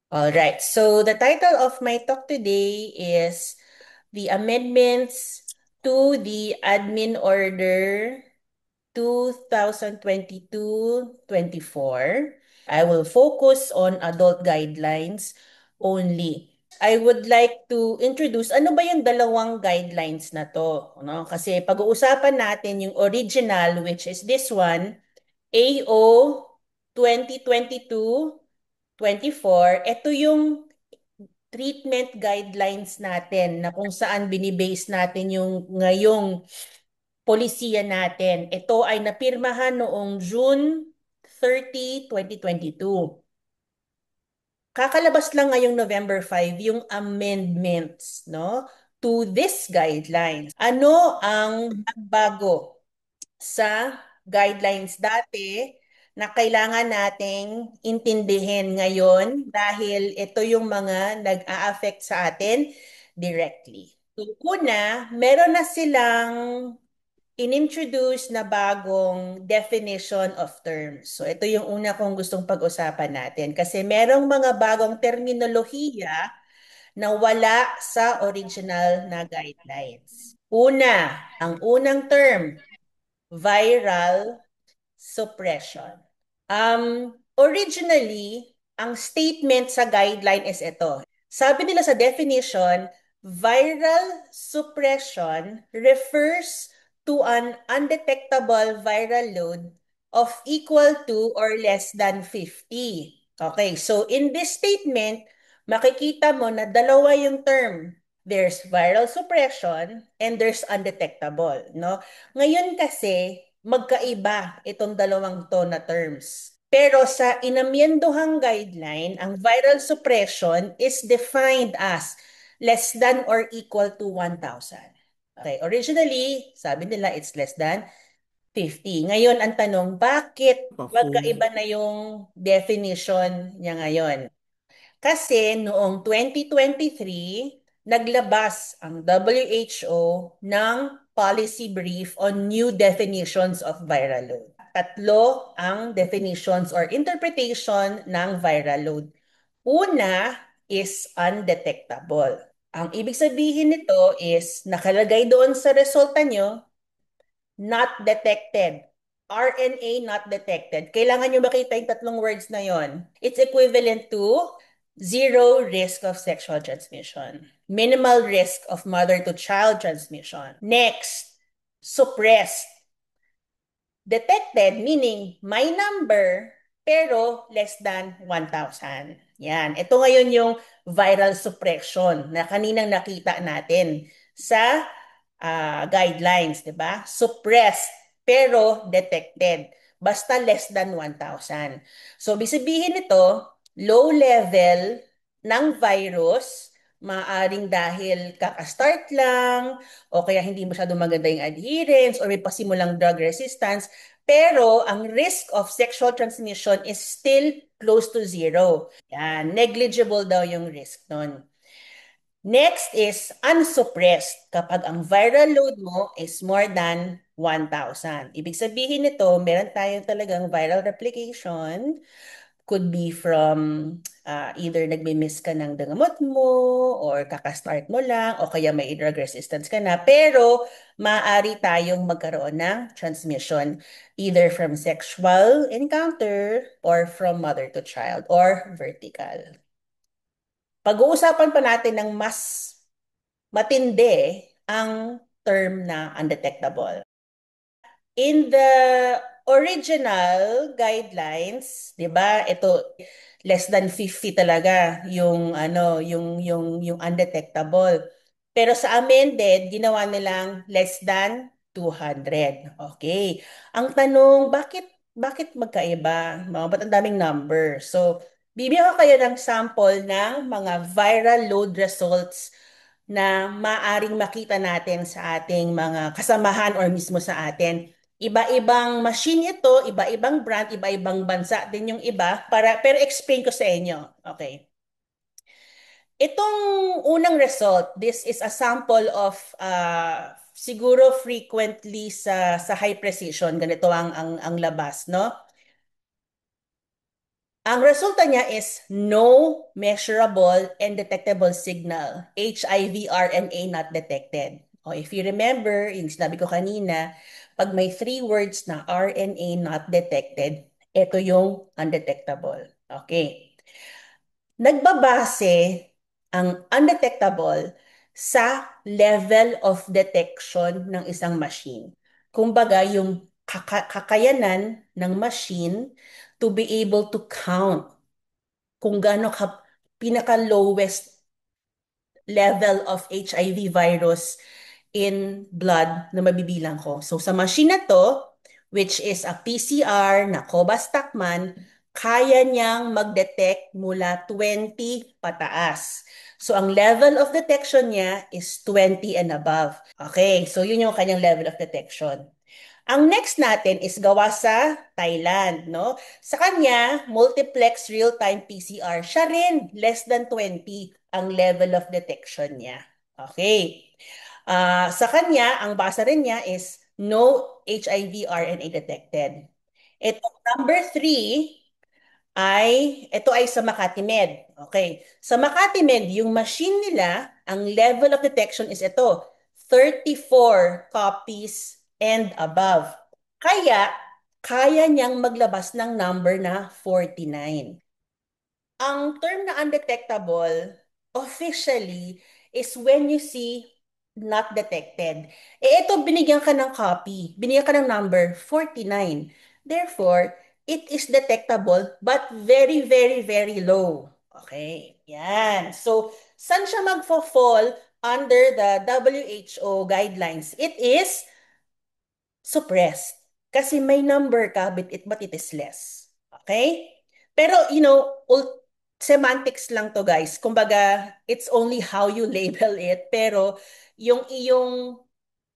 All right. So the title of my talk today is the amendments to the Admin Order 2022-24. I will focus on adult guidelines only. I would like to introduce ano ba yung dalawang guidelines na to, no? Kasi pag-uusapan natin yung original, which is this one, AO 2022-24. Ito yung treatment guidelines natin na kung saan binibase natin yung ngayong polisiya natin. Ito ay napirmahan noong June 30, 2022. Kakalabas lang ngayong November 5 yung amendments, no, to this guidelines. Ano ang bago sa guidelines dati na kailangan nating intindihin ngayon dahil ito yung mga nag-a-affect sa atin directly. So, una, meron na silang inintroduce na bagong definition of terms. So ito yung una kong gustong pag-usapan natin kasi merong mga bagong terminolohiya na wala sa original na guidelines. Una, ang unang term, viral suppression. Originally, ang statement sa guideline is ito. Sabi nila sa definition, viral suppression refers to an undetectable viral load of equal to or less than 50. Okay, so in this statement, makikita mo na dalawa yung term. There's viral suppression and there's undetectable, no? Ngayon kasi, magkaiba itong dalawang to na terms. Pero sa inamyenduhang guideline, ang viral suppression is defined as less than or equal to 1,000. Okay, originally, sabi nila it's less than 50. Ngayon, ang tanong, bakit Pafu. magkaiba na yung definition niya ngayon? Kasi noong 2023, naglabas ang WHO ng policy brief on new definitions of viral load. Tatlo ang definitions or interpretation ng viral load. Una is undetectable. Ang ibig sabihin nito is nakalagay doon sa resulta nyo, not detected. RNA not detected. Kailangan nyo makita yung tatlong words na yon. It's equivalent to zero risk of sexual transmission, minimal risk of mother-to-child transmission. Next, suppressed. Detected meaning may number pero less than 1,000. Yan. Ito ngayon yung viral suppression na kaninang nakita natin sa guidelines, 'di ba? Suppressed pero detected. Basta less than 1,000. So, ibig sabihin nito, low level ng virus, maaring dahil kakastart lang, o kaya hindi masyadong maganda yung adherence, or may pasimulang drug resistance, pero ang risk of sexual transmission is still close to zero. Yan, negligible daw yung risk nun. Next is unsuppressed kapag ang viral load mo is more than 1,000. Ibig sabihin nito, meron tayong talagang viral replication. Could be from either nagmi-miss ka ng dangamot mo or kakastart mo lang o kaya may drug resistance ka na. Pero maaari tayong magkaroon ng transmission either from sexual encounter or from mother to child or vertical. Pag-uusapan pa natin ng mas matindi ang term na undetectable. In the original guidelines, 'di ba? Ito less than 50 talaga yung ano, yung undetectable. Pero sa amended, ginawa nilang less than 200. Okay. Ang tanong, bakit magkaiba? Ba't ang daming number? So, bibigyan ko kayo ng sample ng mga viral load results na maaring makita natin sa ating mga kasamahan or mismo sa atin. Iba-ibang machine ito, iba-ibang brand, iba-ibang bansa din yung iba pero explain ko sa inyo. Okay. Itong unang result, this is a sample of siguro frequently sa high precision ganito ang labas, no? Ang resulta niya is no measurable and detectable signal. HIV RNA not detected. O if you remember, yung sinabi ko kanina, pag may three words na RNA not detected, ito yung undetectable. Okay. Nagbabase ang undetectable sa level of detection ng isang machine. Kumbaga, yung kakayanan ng machine to be able to count kung gaano ka pinaka-lowest level of HIV virus in blood na mabibilang ko. So sa machine na to, which is a PCR na Cobas Takman, kaya niyang mag-detect mula 20 pataas. So ang level of detection niya is 20 and above. Okay, so yun yung kanyang level of detection. Ang next natin is gawa sa Thailand, no? Sa kanya, multiplex real-time PCR. Siya rin, less than 20 ang level of detection niya. Okay. Sa kanya, ang basa rin niya is no HIV RNA detected. Ito, number three, ito ay sa Makati Med. Okay. Sa Makati Med, yung machine nila, ang level of detection is ito, 34 copies and above. Kaya, kaya niyang maglabas ng number na 49. Ang term na undetectable, officially, is when you see not detected. Ito, binigyan ka ng copy, binigyan ka ng number 49. Therefore, it is detectable but very, very, very low. Okay, yan. So, saan siya magfo-fall under the WHO guidelines? It is suppressed. Kasi may number ka, but it is less. Okay? Pero, semantics lang to guys. Kumbaga, it's only how you label it. Pero, yung iyong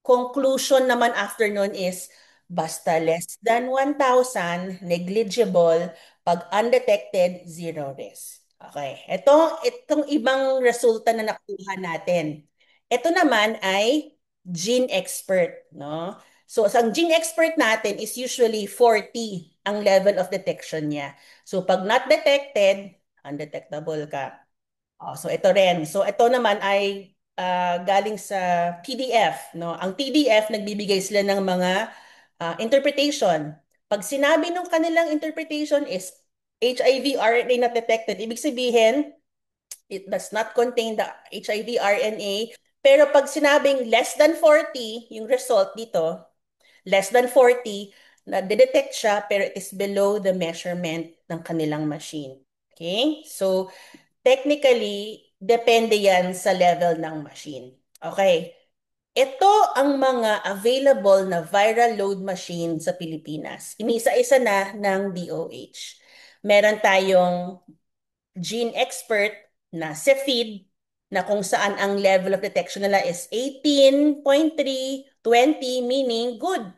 conclusion naman after nun is, basta less than 1,000, negligible, pag undetected, zero risk. Okay. Itong ibang resulta na nakuha natin. Ito naman ay gene expert, no? So, ang gene expert natin is usually 40 ang level of detection niya. So, pag not detected, undetectable ka. Oh, so ito rin. So ito naman ay galing sa TDF, no? Ang TDF nagbibigay sila ng mga interpretation. Pag sinabi ng kanilang interpretation is HIV RNA not detected, ibig sabihin it does not contain the HIV RNA. Pero pag sinabing less than 40, yung result dito, less than 40, na detect siya pero it is below the measurement ng kanilang machine. Okay? So technically, depende yan sa level ng machine. Okay. Ito ang mga available na viral load machine sa Pilipinas. Inisa-isa na ng DOH. Meron tayong gene expert na Cepheid na kung saan ang level of detection nila is 18.3, 20, meaning good.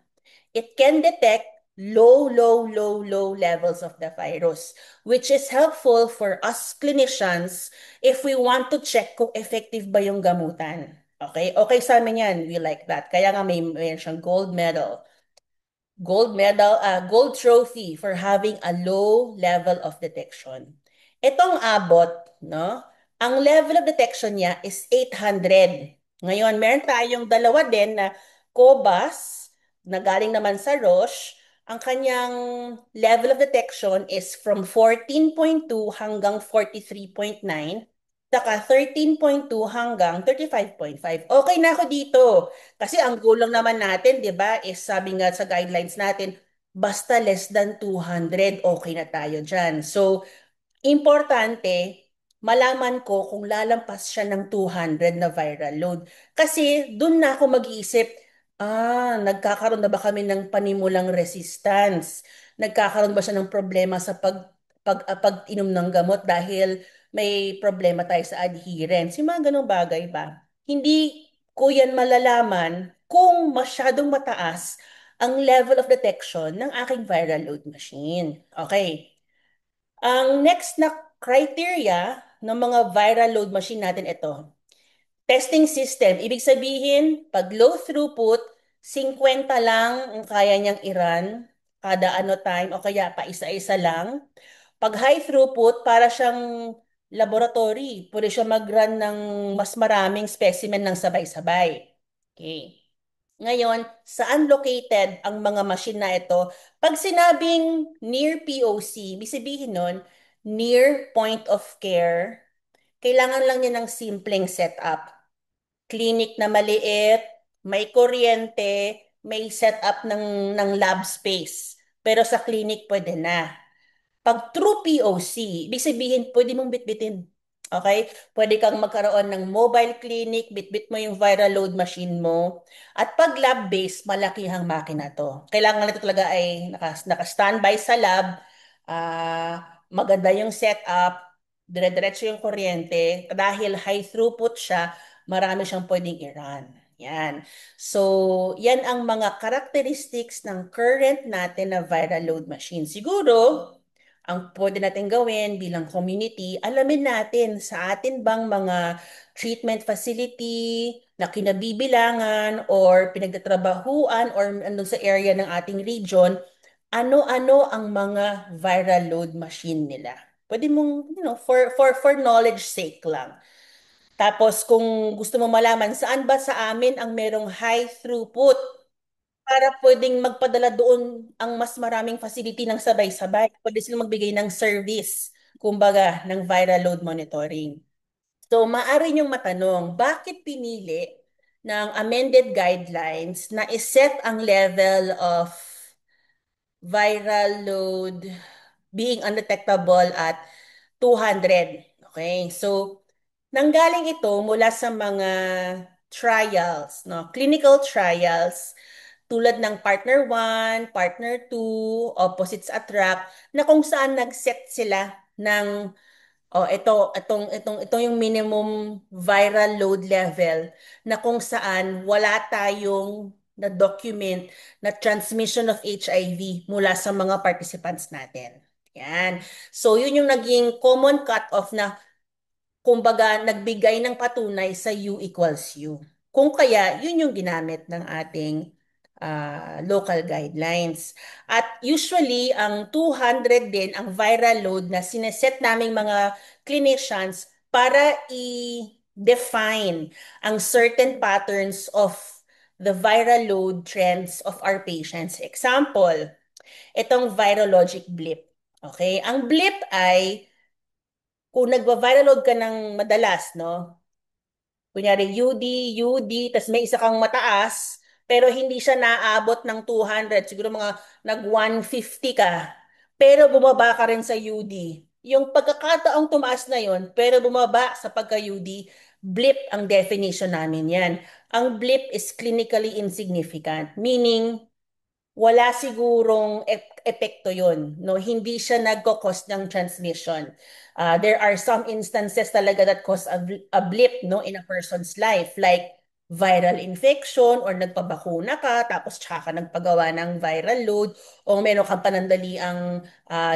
It can detect low, low, low, low levels of the virus, which is helpful for us clinicians if we want to check kung effective ba yung gamutan. Okay? Okay sa amin yan. We like that. Kaya nga may siyang gold trophy for having a low level of detection. Itong abot, no? Ang level of detection niya is 800. Ngayon, meron tayong dalawa din na Cobas na galing naman sa Roche. Ang kanyang level of detection is from 14.2 hanggang 43.9, saka 13.2 hanggang 35.5. Okay na ako dito. Kasi ang gulang naman natin, 'di ba, is sabi nga sa guidelines natin, basta less than 200, okay na tayo diyan. So, importante, malaman ko kung lalampas siya ng 200 na viral load. Kasi doon na ako mag-iisip, nagkakaroon na ba kami ng panimulang resistance? Nagkakaroon ba siya ng problema sa pag-inom ng gamot dahil may problema tayo sa adherence? Yung mga ganong bagay ba? Hindi ko yan malalaman kung masyadong mataas ang level of detection ng aking viral load machine. Okay. Ang next na criteria ng mga viral load machine natin ito. Testing system. Ibig sabihin, pag low throughput, 50 lang ang kaya niyang i-run kada ano time o kaya pa isa-isa lang. Pag high throughput, para siyang laboratory. Pwede siya mag-run ng mas maraming specimen ng sabay-sabay. Okay. Ngayon, saan located ang mga machine na ito? Pag sinabing near POC, ibig sabihin nun, near point of care, kailangan lang niya ng simpleng setup. Clinic na maliit, may kuryente, may setup ng lab space. Pero sa clinic pwede na. Pag true POC, ibig sabihin, pwede mong bitbitin. Okay? Pwede kang magkaroon ng mobile clinic, bitbit mo yung viral load machine mo. At pag lab-based, malakihang makina to. Kailangan nito talaga ay naka-standby sa lab, maganda yung setup, dire-diretso yung kuryente. Dahil high throughput siya, marami siyang pwedeng i-run. Yan. So, yan ang mga characteristics ng current natin na viral load machine. Siguro, ang pwede natin gawin bilang community, alamin natin sa atin bang mga treatment facility na kinabibilangan or pinagtatrabahuan or andun sa area ng ating region, ano-ano ang mga viral load machine nila. Pwede mong, for knowledge sake lang. Tapos kung gusto mo malaman saan ba sa amin ang merong high throughput para pwedeng magpadala doon ang mas maraming facility ng sabay-sabay. Pwede silang magbigay ng service, kumbaga, ng viral load monitoring. So, maaari niyong matanong, bakit pinili ng amended guidelines na iset ang level of viral load being undetectable at 200? Okay, so nanggaling ito mula sa mga trials, no? Clinical trials tulad ng partner 1, partner 2, opposites attract, na kung saan nag-set sila ng ito yung minimum viral load level na kung saan wala tayong na-document na transmission of HIV mula sa mga participants natin. Yan. So, yun yung naging common cut-off na kumbaga, nagbigay ng patunay sa U equals U. Kung kaya, yun yung ginamit ng ating local guidelines. At usually, ang 200 din, ang viral load na sineset naming mga clinicians para i-define ang certain patterns of the viral load trends of our patients. Example, itong virologic blip. Okay? Ang blip ay kung nagva-viral load ka ng madalas, no? Kunyari UD, tas may isa kang mataas, pero hindi siya naabot ng 200, siguro mga nag-150 ka, pero bumaba ka rin sa UD. Yung pagkakataong tumaas na yon, pero bumaba sa pagka-UD, blip ang definition namin yan. Ang blip is clinically insignificant, meaning wala sigurong epekto yun. No? Hindi siya nagko-cause ng transmission. There are some instances talaga that cause a blip no, in a person's life, like viral infection or nagpabakuna ka, tapos tsaka ka nagpagawa ng viral load o meron kang panandaliang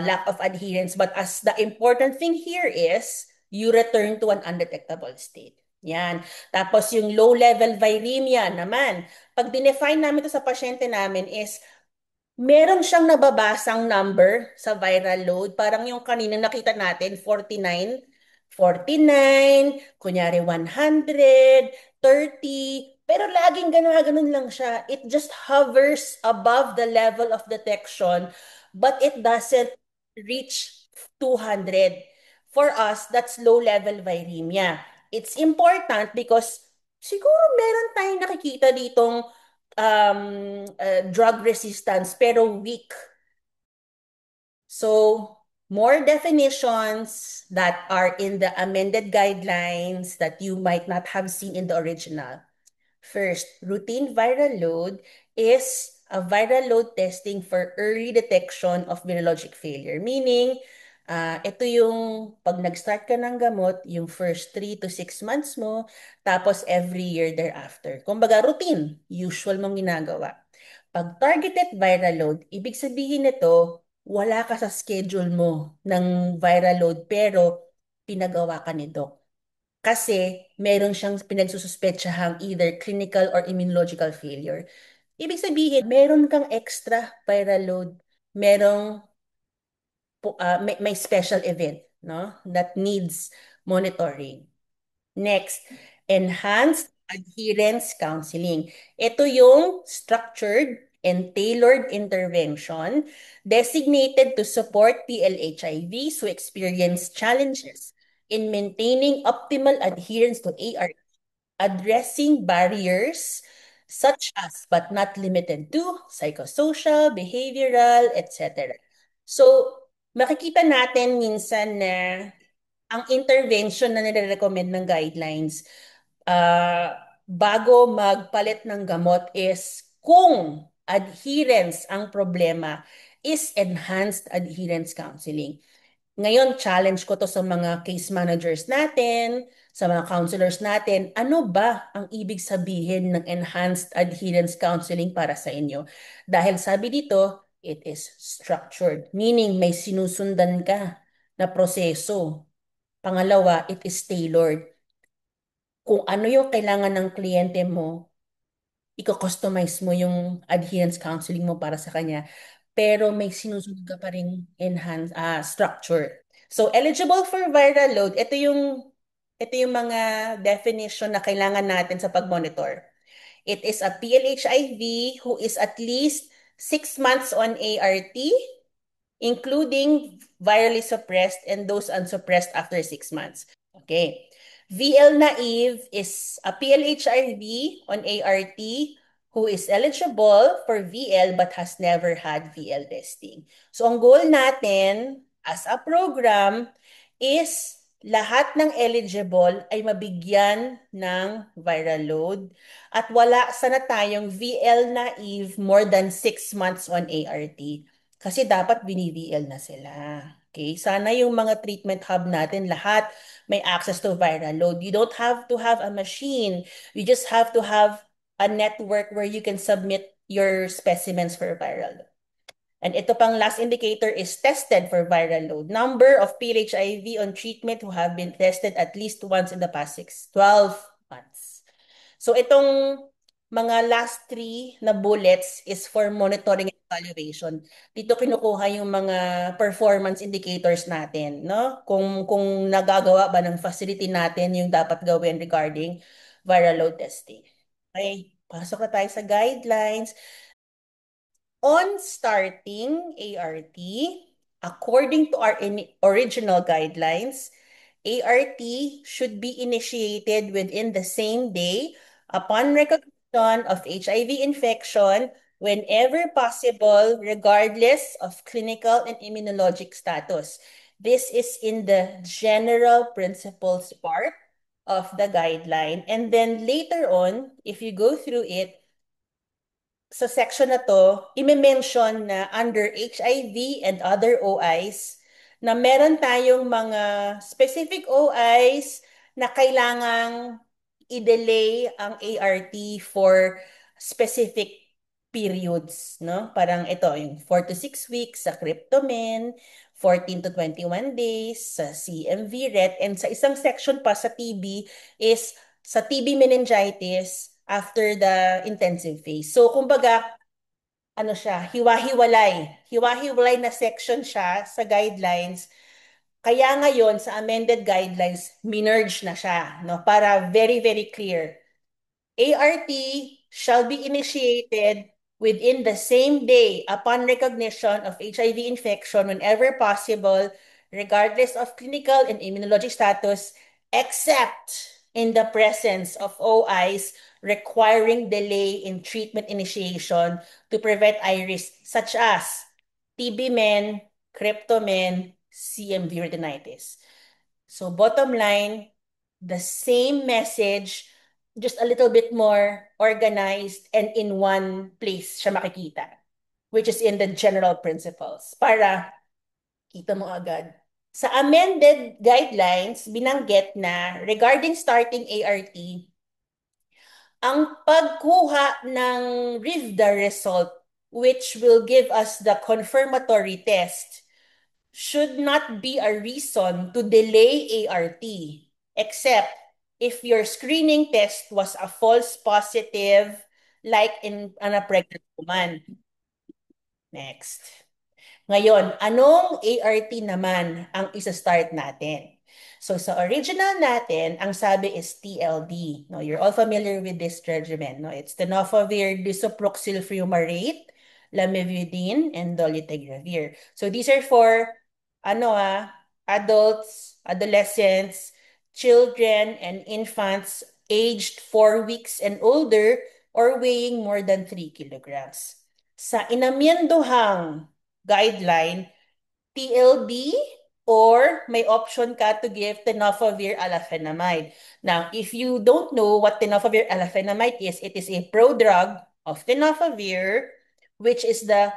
lack of adherence. But as the important thing here is, you return to an undetectable state. Yan. Tapos yung low-level viremia naman, pag dinefine namin ito sa pasyente namin is meron siyang nababasang number sa viral load. Parang yung kanina nakita natin, 49, 49, kunyari 100, 30, pero laging ganun lang siya. It just hovers above the level of detection, but it doesn't reach 200. For us, that's low-level viremia. It's important because siguro meron tayong nakikita ditong drug resistance pero weak. So, more definitions that are in the amended guidelines that you might not have seen in the original. First, routine viral load is a viral load testing for early detection of virologic failure. Meaning, ito yung pag nag-start ka ng gamot, yung first 3 to 6 months mo, tapos every year thereafter. Kumbaga, routine, usual mong ginagawa. Pag targeted viral load, ibig sabihin nito, wala ka sa schedule mo ng viral load pero pinagawa ka ni doc. Kasi meron siyang pinagsususpetsahang either clinical or immunological failure. Ibig sabihin, meron kang extra viral load. Merong may special event, no, that needs monitoring. Next, enhanced adherence counseling. Ito yung structured and tailored intervention designated to support PLHIVs who experience challenges in maintaining optimal adherence to AR, addressing barriers such as but not limited to psychosocial, behavioral, etc. So, makikita natin minsan na ang intervention na nire-recommend ng guidelines bago magpalit ng gamot is kung adherence ang problema is enhanced adherence counseling. Ngayon, challenge ko to sa mga case managers natin, sa mga counselors natin, ano ba ang ibig sabihin ng enhanced adherence counseling para sa inyo? Dahil sabi dito, it is structured, meaning may sinusundan ka na proseso. Pangalawa, it is tailored. Kung ano yung kailangan ng kliyente mo, i-customize mo yung adherence counseling mo para sa kanya. Pero may sinusunod ka pa rin structure. So, eligible for viral load, ito yung mga definition na kailangan natin sa pag-monitor. It is a PLHIV who is at least 6 months on ART, including virally suppressed and those unsuppressed after 6 months. Okay. VL naive is a PLHIV on ART who is eligible for VL but has never had VL testing. So ang goal natin as a program is lahat ng eligible ay mabigyan ng viral load at wala sana tayong VL naive more than 6 months on ART. Kasi dapat bini-VL na sila. Okay? Sana yung mga treatment hub natin, lahat may access to viral load. You don't have to have a machine. You just have to have a network where you can submit your specimens for viral load. And ito pang last indicator is tested for viral load. Number of PLHIV on treatment who have been tested at least once in the past 12 months. So itong mga last three na bullets is for monitoring and evaluation. Dito kinukuha yung mga performance indicators natin, no? Kung nagagawa ba ng facility natin yung dapat gawin regarding viral load testing. Okay, pasok na tayo sa guidelines. On starting ART, according to our original guidelines, ART should be initiated within the same day upon recognition of HIV infection whenever possible, regardless of clinical and immunologic status. This is in the general principles part of the guideline. And then later on, if you go through it, sa section na to, ime-mention na under HIV and other OIs na meron tayong mga specific OIs na kailangang i-delay ang ART for specific periods, no? Parang ito, yung 4 to 6 weeks sa cryptomen, 14 to 21 days sa CMV-RET, and sa isang section pa sa TB is sa TB meningitis after the intensive phase. So, kumbaga, ano siya, hiwa-hiwalay. Hiwa-hiwalay na section siya sa guidelines. Kaya ngayon, sa amended guidelines, minerge na siya, no? Para very, very clear. ART shall be initiated within the same day upon recognition of HIV infection whenever possible, regardless of clinical and immunologic status, except in the presence of OIs requiring delay in treatment initiation to prevent iris, such as TB men, cryptomen, CMV retinitis. So bottom line, the same message, just a little bit more organized and in one place siya makikita, which is in the general principles, para kita mo agad. Sa amended guidelines, binanggit na regarding starting ART, ang pagkuha ng RIVDA result, which will give us the confirmatory test, should not be a reason to delay ART, except if your screening test was a false positive, like in a pregnant woman. Next. Ngayon, anong ART naman ang isa-start natin? So sa original natin, ang sabi is TLD. No, you're all familiar with this regimen. No, it's tenofovir disoproxil fumarate, lamivudine, and dolutegravir. So these are for ano adults, adolescents, children, and infants aged 4 weeks and older or weighing more than 3 kilograms. Sa inamyendohang guideline, TLD, or may option ka to give tenofovir alafenamide. Now, if you don't know what tenofovir alafenamide is, it is a prodrug of tenofovir, which is the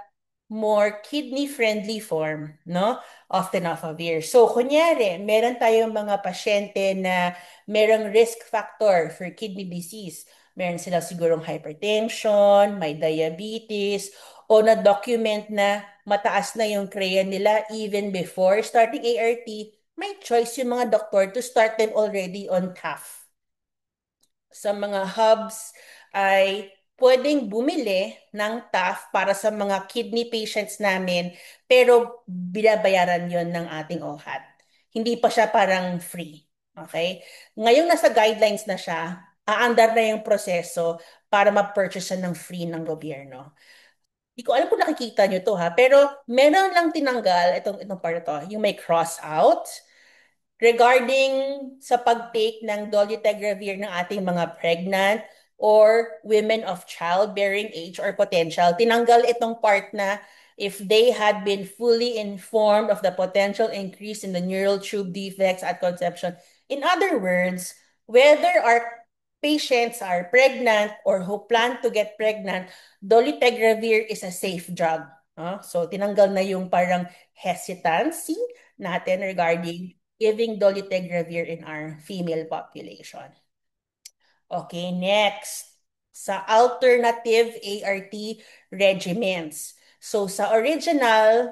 more kidney-friendly form, no, of tenofovir. So, kunyari, meron tayong mga pasyente na merong risk factor for kidney disease. Meron sila sigurong hypertension, may diabetes, o na-document na mataas na yung CREA nila even before starting ART, may choice yung mga doktor to start them already on TAF. Sa mga hubs ay pwedeng bumili ng TAF para sa mga kidney patients namin, pero binabayaran yon ng ating OHAT. Hindi pa siya parang free. Okay? Ngayong nasa guidelines na siya, aandar na yung proseso para ma-purchase siya ng free ng gobyerno. Hindi ko alam kung nakikita nyo to ha, pero meron lang tinanggal itong part na to, yung may cross out regarding sa pag-take ng dolutegravir ng ating mga pregnant or women of childbearing age or potential. Tinanggal itong part na if they had been fully informed of the potential increase in the neural tube defects at conception. In other words, whether our patients are pregnant or who plan to get pregnant, dolutegravir is a safe drug. So tinanggal na yung parang hesitancy natin regarding giving dolutegravir in our female population. Okay, next. Sa alternative ART regimens. So sa original,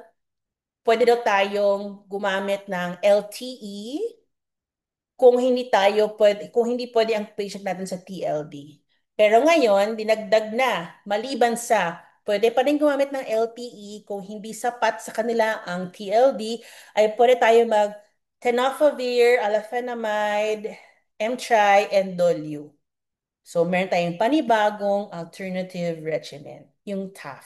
pwede daw tayong gumamit ng LTE kung hindi pwede ang patient natin sa TLD. Pero ngayon, dinagdag na, maliban sa pwede pa rin gumamit ng LTE kung hindi sapat sa kanila ang TLD, ay pwede tayo mag tenofovir, alafenamide, M-Tri, and Dolu. So, meron tayong panibagong alternative regimen, yung TAF.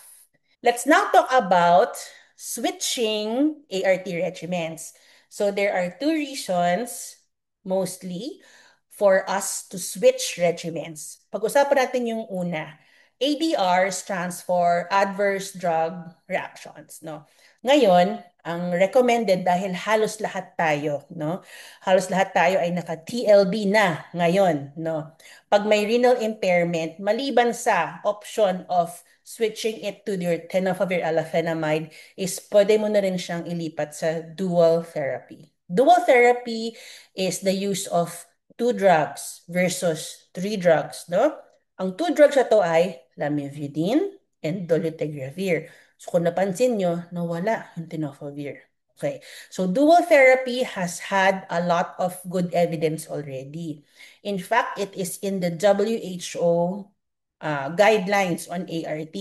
Let's now talk about switching ART regimens. So there are two reasons mostly for us to switch regimens. Pag-usapan natin yung una. ADR stands for Adverse Drug Reactions, no? Ngayon, ang recommended dahil halos lahat tayo, no? Halos lahat tayo ay naka-TLB na ngayon, no? Pag may renal impairment, maliban sa option of switching it to your tenofovir alafenamide is pwede mo na rin siyang ilipat sa dual therapy. Dual therapy is the use of two drugs versus three drugs, no? Ang two drugs na to ay lamivudine and dolutegravir. So kung napansin nyo, nawala yung tenofovir. Okay. So dual therapy has had a lot of good evidence already. In fact, it is in the WHO guidelines on ART.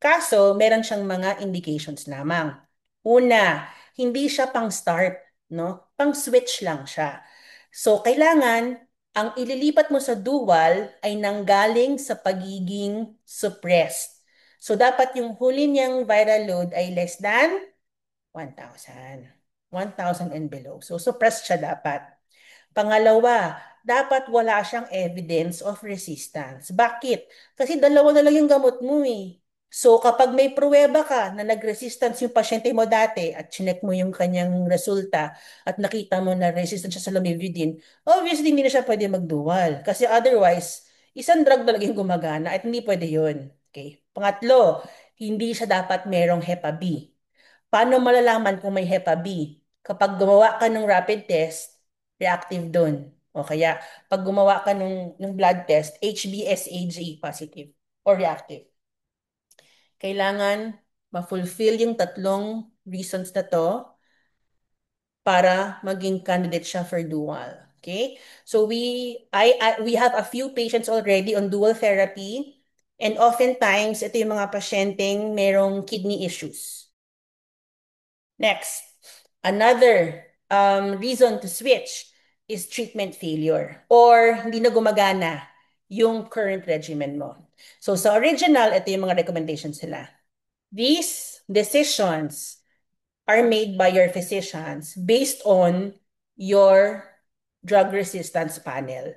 Kaso, meron siyang mga indications lamang. Una, hindi siya pang-start, no? Pang-switch lang siya. So, kailangan ang ililipat mo sa dual ay nanggaling sa pagiging suppressed. So, dapat yung huli niyang viral load ay less than 1,000. 1,000 and below. So, suppressed siya dapat. Pangalawa, dapat wala siyang evidence of resistance. Bakit? Kasi dalawa na lang yung gamot mo eh. So kapag may pruweba ka na nag-resistance yung pasyente mo dati at chinek mo yung kanyang resulta at nakita mo na resistant siya sa lamivudine, obviously hindi na siya pwede magdual. Kasi otherwise, isang drug talaga yung gumagana at hindi pwede yun. Okay. Pangatlo, hindi siya dapat merong Hepa B. Paano malalaman kung may Hepa B? Kapag gumawa ka ng rapid test, reactive doon. O kaya, pag gumawa ka ng blood test, HBsAg positive or reactive. Kailangan ma-fulfill yung tatlong reasons na to para maging candidate siya for dual. Okay? So we have a few patients already on dual therapy and oftentimes ito yung mga pasyenteng merong kidney issues. Next, another reason to switch is treatment failure or hindi na gumagana yung current regimen mo. So sa original, ito yung mga recommendations nila. These decisions are made by your physicians based on your drug resistance panel.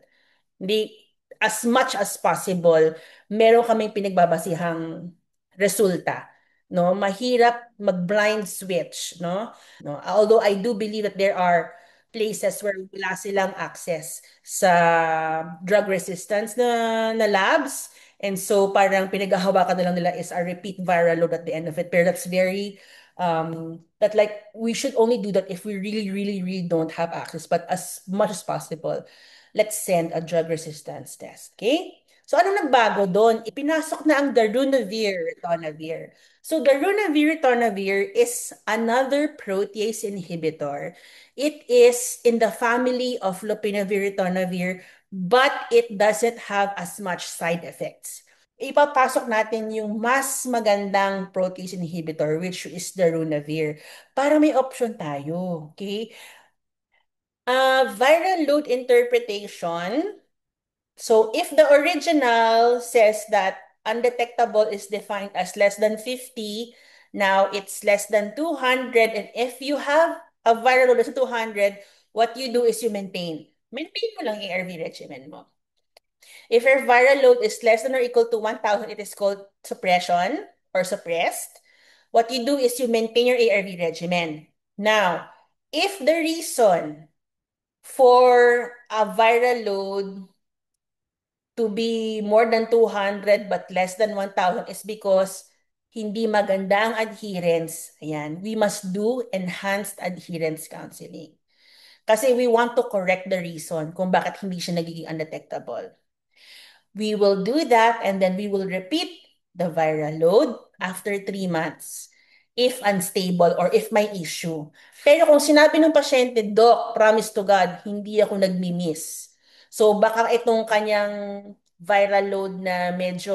Hindi, as much as possible, meron kaming pinagbabasihang resulta. No, mahirap mag-blind switch, no. Although I do believe that there are places where wala silang access sa drug resistance na labs, and so parang pinaghahawakan na lang nila is a repeat viral load at the end of it. Pero that's very that like we should only do that if we really, really, really don't have access. But as much as possible, let's send a drug resistance test. Okay? So ano nagbago doon? Ipinasok na ang darunavir, ritonavir. So darunavir, ritonavir is another protease inhibitor. It is in the family of lopinavir, ritonavir, but it doesn't have as much side effects. Ipapasok natin yung mas magandang protease inhibitor, which is darunavir, para may option tayo. Okay? Viral load interpretation. So if the original says that undetectable is defined as less than 50, now it's less than 200. And if you have a viral load less than 200, what you do is you maintain. Maintain mo lang ARV regimen mo. If your viral load is less than or equal to 1,000, it is called suppression or suppressed. What you do is you maintain your ARV regimen. Now, if the reason for a viral load to be more than 200 but less than 1,000 is because hindi maganda ang adherence. Ayan, we must do enhanced adherence counseling. Kasi we want to correct the reason kung bakit hindi siya nagiging undetectable. We will do that and then we will repeat the viral load after 3 months if unstable or if may issue. Pero kung sinabi ng pasyente, Doc, promise to God, hindi ako nagmi-miss. So baka itong kanyang viral load na medyo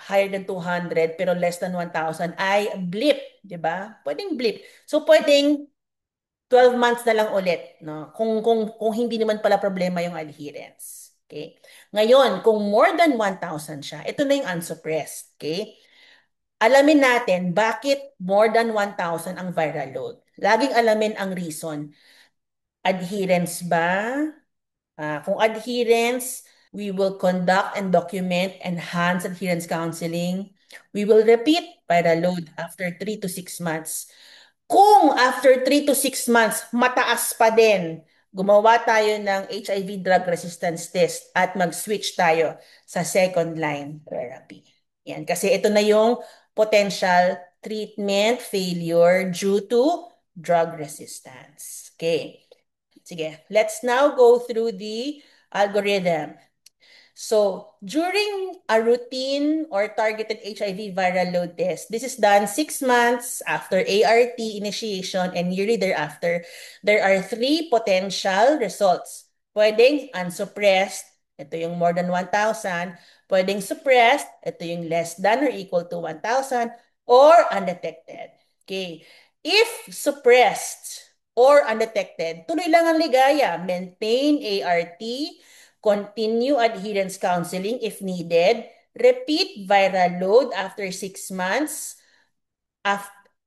higher than 200 pero less than 1,000 ay blip, di ba? Pwedeng blip. So pwedeng 12 months na lang ulit, no? Kung hindi naman pala problema yung adherence. Okay? Ngayon, kung more than 1,000 siya, ito na yung unsuppressed. Okay? Alamin natin bakit more than 1,000 ang viral load. Laging alamin ang reason. Adherence ba? Kung adherence, we will conduct and document enhanced adherence counseling. We will repeat viral load after 3 to 6 months. Kung after 3 to 6 months, mataas pa din, gumawa tayo ng HIV drug resistance test at mag-switch tayo sa second line therapy. Yan, kasi ito na yung potential treatment failure due to drug resistance. Okay. Sige, let's now go through the algorithm. So, during a routine or targeted HIV viral load test, this is done 6 months after ART initiation and yearly thereafter. There are three potential results. Pwedeng unsuppressed, ito yung more than 1,000. Pwedeng suppressed, ito yung less than or equal to 1,000. Or undetected. Okay. If suppressed or undetected, tuloy lang ang ligaya. Maintain ART, continue adherence counseling if needed, repeat viral load after 6 months,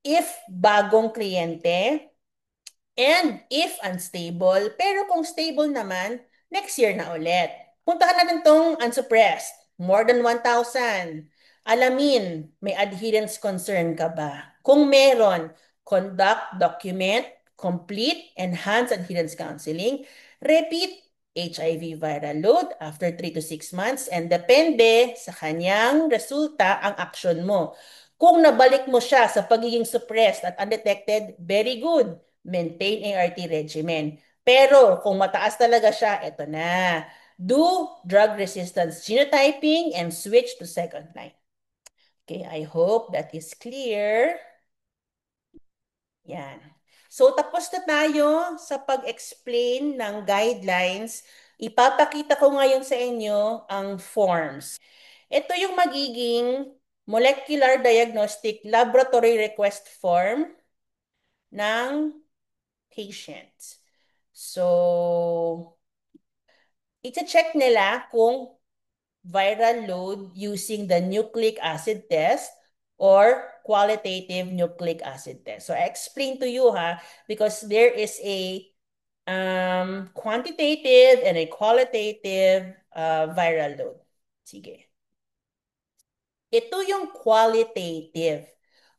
if bagong kliyente, and if unstable. Pero kung stable naman, next year na ulit. Puntahan natin tong unsuppressed, more than 1,000. Alamin, may adherence concern ka ba? Kung meron, conduct, document, complete, enhance adherence counseling, repeat HIV viral load after 3 to 6 months, and depende sa kanyang resulta ang action mo. Kung nabalik mo siya sa pagiging suppressed at undetected, very good, maintain ART regimen. Pero kung mataas talaga siya, eto na. Do drug resistance genotyping and switch to second line. Okay, I hope that is clear. Yan. So tapos na tayo sa pag-explain ng guidelines. Ipapakita ko ngayon sa inyo ang forms. Ito yung magiging molecular diagnostic laboratory request form. ng patient. So, iti-check nila kung viral load using the nucleic acid test or qualitative nucleic acid test. So I explain to you ha, because there is a quantitative and a qualitative viral load. Sige. Ito yung qualitative.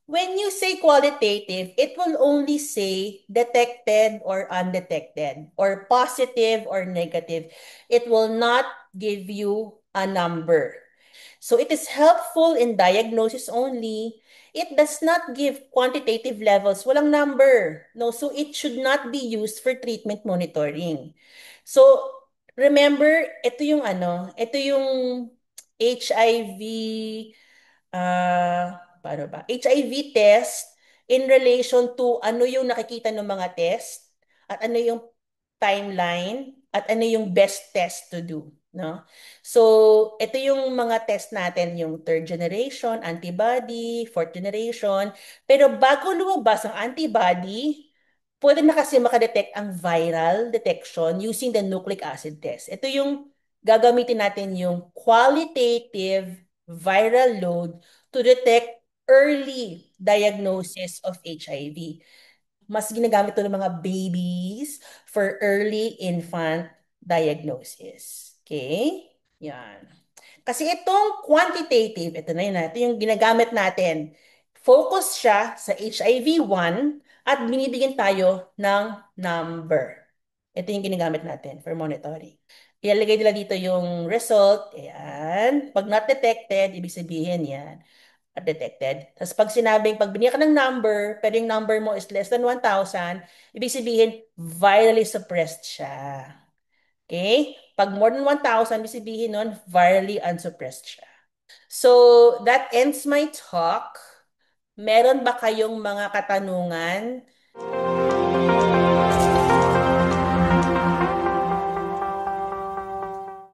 When you say qualitative, it will only say detected or undetected, or positive or negative. It will not give you a number. So it is helpful in diagnosis only. It does not give quantitative levels. Walang number. No, so it should not be used for treatment monitoring. So remember, ito yung HIV, paano ba? HIV test in relation to ano yung nakikita ng mga test at ano yung timeline at ano yung best test to do, no? So, ito yung mga test natin, yung third generation antibody, fourth generation, pero bago lumabas ang antibody, pwede na kasi makadetect ang viral detection using the nucleic acid test. Ito yung gagamitin natin yung qualitative viral load to detect early diagnosis of HIV. Mas ginagamit ito ng mga babies for early infant diagnosis. Okay? Yan. Kasi itong quantitative, ito na yun, ito yung ginagamit natin. Focus siya sa HIV-1 at binibigyan tayo ng number. Ito yung ginagamit natin for monitoring. Ilalagay nila dito yung result. Ayan. Pag not detected, ibig sabihin yan detected. Tapos pag binigyan ka ng number, pero yung number mo is less than 1,000, ibig sabihin, virally suppressed siya. Okay? Pag more than 1,000, ibig sabihin nun, virally unsuppressed siya. So, that ends my talk. Meron ba kayong mga katanungan?